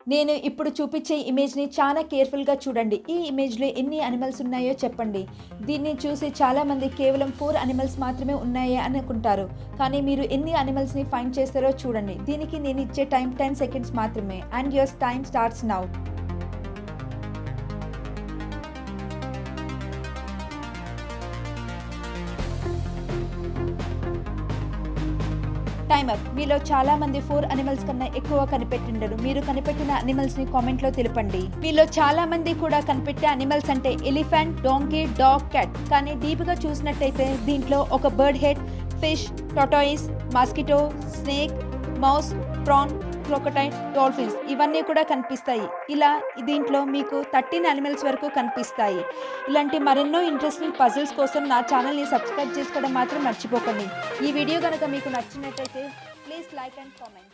నేను ఇప్పుడు చూపించే ఇమేజ్‌ని చాలా కేర్‌ఫుల్‌గా చూడండి. ఈ ఇమేజ్‌లో ఎన్ని యానిమల్స్ ఉన్నాయో చెప్పండి. దీన్ని చూసి చాలామంది కేవలం 4 యానిమల్స్ మాత్రమే ఉన్నాయి అని అనుకుంటారు. కానీ మీరు ఎన్ని యానిమల్స్‌ని ఫైండ్ చేస్తారో చూడండి. దీనికి నేను ఇచ్చే టైం 10 సెకండ్స్ మాత్రమే. And your time starts now. Time up. మీలో చాలా మంది 4 యానిమల్స్ కన్నా ఎక్కువ కనిపెట్టిండరు. మీరు కనిపెట్టిన యానిమల్స్‌ని కామెంట్‌లో తెలపండి. మీలో చాలా మంది కూడా కనిపెట్టే యానిమల్స్ అంటే ఎలిఫెంట్, డాంకీ, డాగ్, క్యాట్. కానీ డీప్‌గా చూసినట్టయితే దీంట్లో ఒక bird head, fish, tortoise, mosquito, snake, mouse, prawn, crocodile, dolphins ఇవన్నీ కూడా కనిపిస్తాయి. ఇలా దీంట్లో మీకు 13 యానిమల్స్ వరకు కనిపిస్తాయి. ఇలాంటి మరెన్నో ఇంట్రెస్టింగ్ పజిల్స్ కోసం నా ఛానల్‌ని సబ్స్క్రైబ్ చేసుకోవడం మాత్రం మర్చిపోకండి. ఈ వీడియో గనుక మీకు నచ్చినట్టయితే ప్లీజ్ లైక్ అండ్ కామెంట్.